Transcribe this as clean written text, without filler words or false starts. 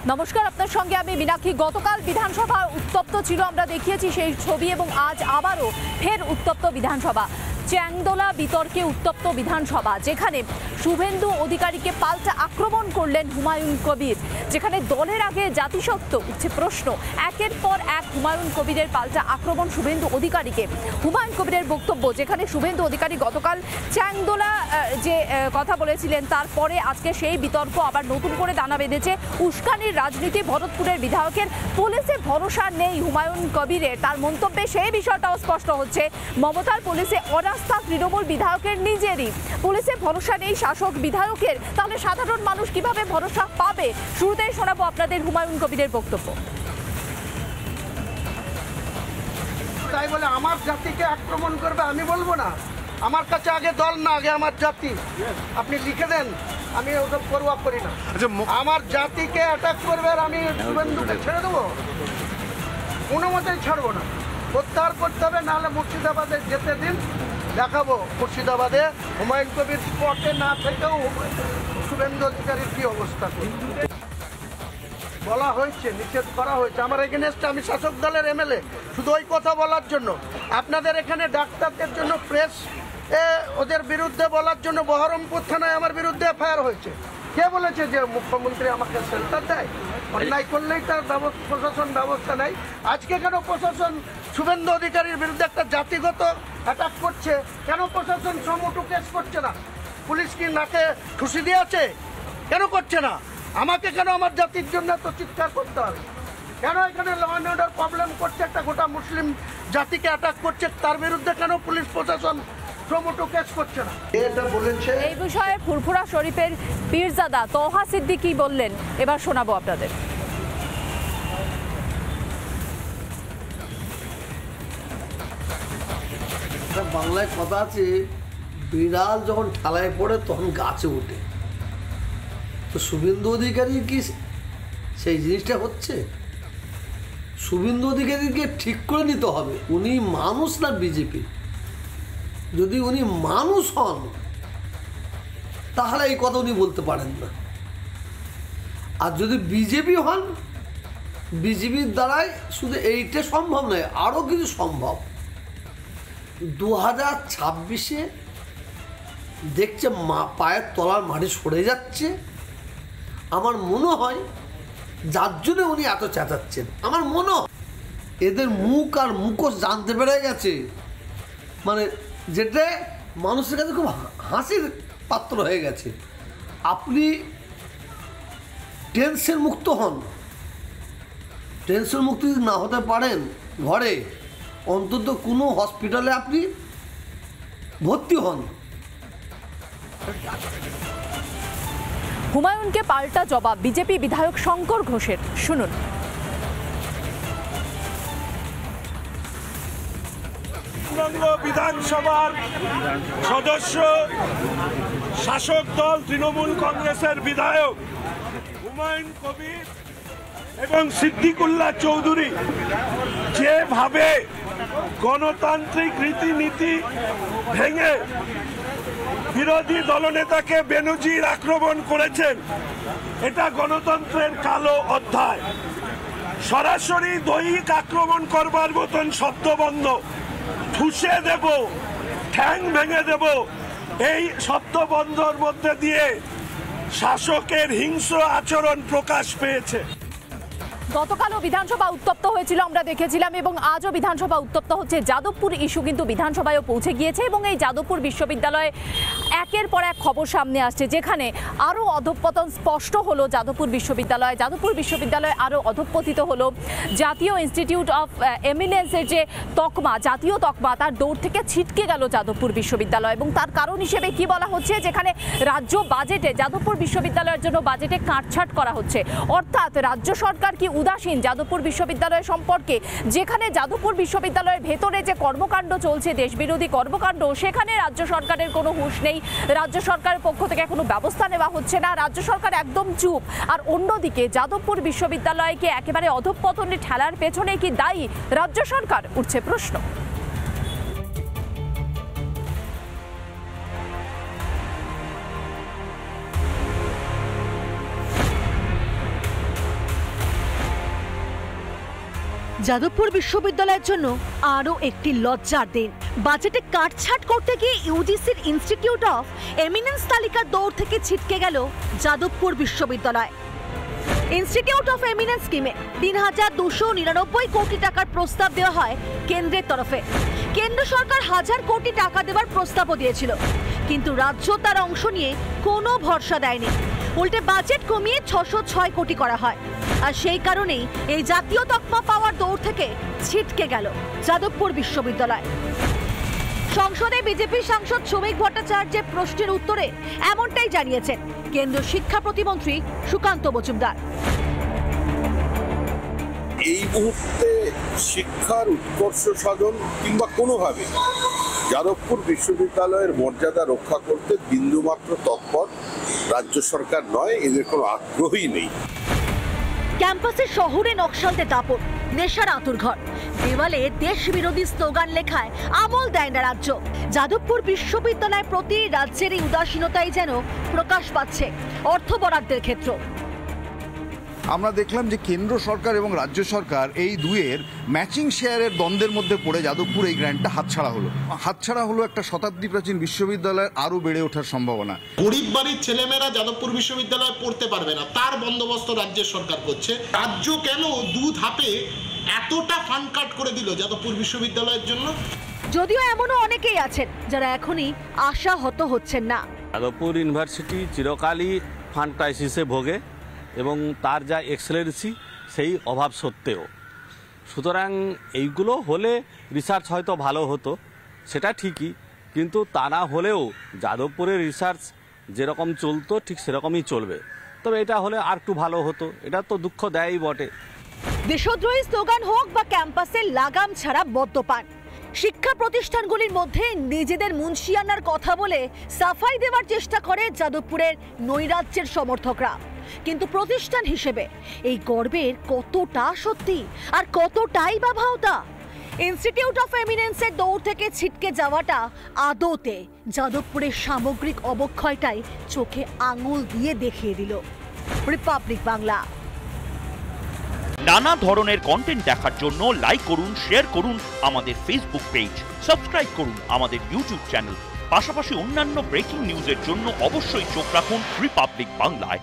নমস্কার, আপনার সঙ্গে আমি মীনাক্ষী। গতকাল বিধানসভা উত্তপ্ত ছিল, আমরা দেখিয়েছি সেই ছবি, এবং আজ আবারও ফের উত্তপ্ত বিধানসভা। চ্যাংদোলা বিতর্কে উত্তপ্ত বিধানসভা, যেখানে শুভেন্দু অধিকারীকে পাল্টা আক্রমণ করলেন হুমায়ুন কবির। যেখানে দলের আগে জাতিসত্ত্ব উঠছে প্রশ্ন, একের পর এক হুমায়ুন কবিরের পাল্টা আক্রমণ শুভেন্দু অধিকারীকে। হুমায়ুন কবিরের বক্তব্য, যেখানে শুভেন্দু অধিকারী গতকাল চ্যাংদোলা যে কথা বলেছিলেন, তারপরে আজকে সেই বিতর্ক আবার নতুন করে দানা বেঁধেছে। উস্কানির রাজনীতি, ভরতপুরের বিধায়কের পুলিশে ভরসা নেই হুমায়ুন কবিরের। তার মন্তব্যে সেই বিষয়টাও স্পষ্ট হচ্ছে, মমতার পুলিশে অনাস্থা তৃণমূল বিধায়কের নিজেরই। পুলিশে ভরসা নেই শাসক বিধায়কের, তাহলে সাধারণ মানুষ কিভাবে ভরসা পাবে? শুরুতেই শোনাবো আপনাদের হুমায়ুন কবিরের বক্তব্য। তাই বলে আমার জাতিকে আক্রমণ করবে আমি বলবো না। আমার কাছে আগে দল না, আগে আমার জাতি। আপনি লিখে দেন, আমি ওসব পরোয়া করি না। আমার জাতিকে অ্যাটাক করবে আর আমি শুভেন্দুকে ছেড়ে দেবো? কোনো মতেই ছাড়বো না, প্রত্যাহার করতে হবে। নাহলে মুর্শিদাবাদে যেতে দিন, দেখাবো মুর্শিদাবাদে হুমায়ুন কবির স্পটে না থেকেও শুভেন্দু অধিকারীর কী অবস্থা বলা হয়েছে, নিষেধ করা হয়েছে আমার এগেনস্টে। আমি শাসক দলের এমএলএ, শুধু ওই কথা বলার জন্য আপনাদের এখানে ডাক্তারদের জন্য প্রেস ওদের বিরুদ্ধে বলার জন্য বহরমপুর থানায় আমার বিরুদ্ধে এফআইআর হয়েছে। কে বলেছে যে মুখ্যমন্ত্রী আমাকে শেল্টার দেয়? অন্যায় করলেই তার প্রশাসন ব্যবস্থা নেয়। আজকে কেন প্রশাসন শুভেন্দু অধিকারীর বিরুদ্ধে একটা জাতিগত অ্যাটাক করছে? কেন প্রশাসন সমটু কেস করছে না? পুলিশ কি নাকে খুশি দিয়েছে? কেন করছে না? আমাকে কেন আমার জাতির জন্য তো চিৎকার করতে হবে? কেন এখানে ল অ্যান্ড অর্ডার প্রবলেম করছে, একটা গোটা মুসলিম জাতিকে অ্যাটাক করছে, তার বিরুদ্ধে কেন পুলিশ প্রশাসন প্রমোটো কেস করছে না? এটা বলেছে। এই বিষয়ে ফুরফুরা শরীফের পীরজাদা তোহা সিদ্দিকী বললেন, এবার শোনাবো আপনাদের। বাংলায় কথা আছে, বিড়াল যখন ঠালায় পড়ে তখন গাছে ওঠে। তো শুভেন্দু অধিকারী কি সেই জিনিসটা হচ্ছে? শুভেন্দু অধিকারীকে ঠিক করে নিতে হবে, উনি মানুষ না বিজেপি। যদি উনি মানুষ হন তাহলে এই কথা উনি বলতে পারেন না। আর যদি বিজেপি হন, বিজেপির দ্বারাই শুধু এইটা সম্ভব নয়, আরও কিছু সম্ভব। 2026-এ দেখছে পায়ের তলার মাটি সরে যাচ্ছে। আমার মনে হয় যার জন্য উনি এত চেঁচাচ্ছেন, আমার মনে হয় এদের মুখ আর মুখোশ জানতে পেরে গেছে, মানে যেটা মানুষের কাছে খুব হাসির পাত্র হয়ে গেছে। আপনি টেনশন মুক্ত হন, টেনশন মুক্ত যদি না হতে পারেন ঘরে, অন্তত কোনো হসপিটালে আপনি ভর্তি হন। হুমায়ুনকে পাল্টা জবাব বিজেপি বিধায়ক শঙ্কর ঘোষের, শুনুন। বিধানসভার সদস্য, শাসক দল তৃণমূল কংগ্রেসের বিধায়ক হুমায়ুন কবির এবং সিদ্দিকুল্লাহ চৌধুরী যেভাবে গণতান্ত্রিক রীতিনীতি ভেঙে বিরোধী দলনেতাকে বেনজির আক্রমণ করেছেন, এটা গণতন্ত্রের কালো অধ্যায়। সরাসরি দৈহিক আক্রমণ করবার মতন শব্দবন্ধ, ঠুসে দেব, ঠ্যাং ভেঙে দেব, এই শব্দবন্ধর মধ্যে দিয়ে শাসকের হিংস্র আচরণ প্রকাশ পেয়েছে। গতকালও বিধানসভা উত্তপ্ত হয়েছিল, আমরা দেখেছিলাম, এবং আজও বিধানসভা উত্তপ্ত হচ্ছে। যাদবপুর ইস্যু কিন্তু বিধানসভায়ও পৌঁছে গিয়েছে, এবং এই যাদবপুর বিশ্ববিদ্যালয়ে একের পর এক খবর সামনে আসছে, যেখানে আরও অধঃপতন স্পষ্ট হলো যাদবপুর বিশ্ববিদ্যালয়। যাদবপুর বিশ্ববিদ্যালয় আরও অধঃপতিত হলো। জাতীয় ইনস্টিটিউট অফ এমিনেন্সের যে তকমা, জাতীয় তকমা, তার দৌড় থেকে ছিটকে গেল যাদবপুর বিশ্ববিদ্যালয়। এবং তার কারণ হিসেবে কি বলা হচ্ছে, যেখানে রাজ্য বাজেটে যাদবপুর বিশ্ববিদ্যালয়ের জন্য বাজেটে কাটছাট করা হচ্ছে। অর্থাৎ রাজ্য সরকার কি উদাসীন যাদবপুর বিশ্ববিদ্যালয় সম্পর্কে? যেখানে যাদবপুর বিশ্ববিদ্যালয়ের ভেতরে যে কর্মকাণ্ড চলছে, দেশবিরোধী কর্মকাণ্ড, সেখানে রাজ্য সরকারের কোনো হুঁশ নেই। রাজ্য সরকারের পক্ষ থেকে কোনো ব্যবস্থা নেওয়া হচ্ছে না, রাজ্য সরকার একদম চুপ। আর অন্যদিকে যাদবপুর বিশ্ববিদ্যালয়কে একেবারে অধঃপতনে ঠেলার পেছনে কি দায়ী রাজ্য সরকার, উঠছে প্রশ্ন। যাদবপুর বিশ্ববিদ্যালয়ের জন্য আরও একটি লজ্জার দিন। বাজেটে কাটছাট করতে গিয়ে ইউজিসির ইনস্টিটিউট অফ এমিনেন্স তালিকার দৌড় থেকে ছিটকে গেল যাদবপুর বিশ্ববিদ্যালয়। ইনস্টিটিউট অফ এমিনেন্স স্কিমে ৩,২৯৯ কোটি টাকার প্রস্তাব দেওয়া হয় কেন্দ্রের তরফে। কেন্দ্র সরকার ১,০০০ কোটি টাকা দেওয়ার প্রস্তাবও দিয়েছিল, কিন্তু রাজ্য তার অংশ নিয়ে কোনো ভরসা দেয়নি। উল্টে বাজেট কমিয়ে ৬০৬ কোটি করা হয়। আর সেই কারণেই এই জাতীয় তকমা পাওয়ার দৌড় থেকে ছিটকে গেল যাদবপুর বিশ্ববিদ্যালয়। সংসদে বিজেপি সাংসদ শ্রমিক ভট্টাচার্যের প্রশ্নের উত্তরে এমনটাই জানিয়েছেন কেন্দ্রীয় শিক্ষা প্রতিমন্ত্রী সুকান্ত মজুমদার। এই মুহূর্তে শিক্ষার উৎকর্ষ সাধন কিংবা কোনোভাবে যাদবপুর বিশ্ববিদ্যালয়ের মর্যাদা রক্ষা করতে বিন্দুমাত্র তৎপর রাজ্য সরকার নয়, এদের কোনো আগ্রহই নেই। ক্যাম্পাসে শহুরে নকশালতে দাপট, নেশার আঁতুড়ঘর, দেওয়ালে দেশ বিরোধী স্লোগান লেখায় আমল দেয় না রাজ্য। যাদবপুর বিশ্ববিদ্যালয়ের প্রতি রাজ্যের এই উদাসীনতাই যেন প্রকাশ পাচ্ছে অর্থ বরাদ্দের ক্ষেত্র। আমরা দেখলাম যে কেন্দ্র সরকার এবং রাজ্য সরকার এই দুয়ের ম্যাচিং শেয়ারের দ্বন্দ্বের মধ্যে পড়ে যাদবপুর এই গ্র্যান্টটা হাতছাড়া হলো একটা শতাব্দী প্রাচীন বিশ্ববিদ্যালয়ের আরও বেড়ে ওঠার সম্ভাবনা। গরিব বাড়ির ছেলেমেয়েরা যাদবপুর বিশ্ববিদ্যালয়ে পড়তে পারবে না, তার বন্দোবস্ত রাজ্যের সরকার করছে। রাজ্য কেন দু ধাপে এতটা ফান্ড কাট করে দিল যাদবপুর বিশ্ববিদ্যালয়ের জন্য? যদিও এমনও অনেকেই আছেন যারা এখনই আশাহত হচ্ছেন না। যাদবপুর ইউনিভার্সিটি চিরকালই ফান্ড ক্রাইসিসে ভোগে এবং তার যা এক্সেলেন্সি সেই অভাব সত্ত্বেও। সুতরাং এইগুলো হলে রিসার্চ হয়তো ভালো হতো, সেটা ঠিকই, কিন্তু তা না হলেও যাদবপুরের রিসার্চ যেরকম চলতো ঠিক সেরকমই চলবে। তবে এটা হলে আর একটু ভালো হতো, এটা তো দুঃখ দেয়ই বটে। দেশদ্রোহী স্লোগান হোক বা ক্যাম্পাসে লাগাম ছাড়া মদ্যপান, শিক্ষা প্রতিষ্ঠানগুলির মধ্যে নিজেদের মুন্সিয়ানার কথা বলে সাফাই দেওয়ার চেষ্টা করে যাদবপুরের নৈরাজ্যের সমর্থকরা। কিন্তু প্রতিষ্ঠান হিসেবে এই গর্বের কতটা সত্যি আর কতটাই বা ভাওতা? ইনস্টিটিউট অফ এমিনেন্সের দৌড় থেকে ছিটকে যাওয়াটা আদতে যাদবপুরের সামগ্রিক অবক্ষয়টাই চোখে আঙুল দিয়ে দেখিয়ে দিল। রিপাবলিক বাংলা। নানা ধরনের কন্টেন্ট দেখার জন্য লাইক করুন, শেয়ার করুন আমাদের ফেসবুক পেজ, সাবস্ক্রাইব করুন আমাদের ইউটিউব চ্যানেল। পাশাপাশি অন্যান্য ব্রেকিং নিউজের জন্য অবশ্যই চোখ রাখুন রিপাবলিক বাংলায়।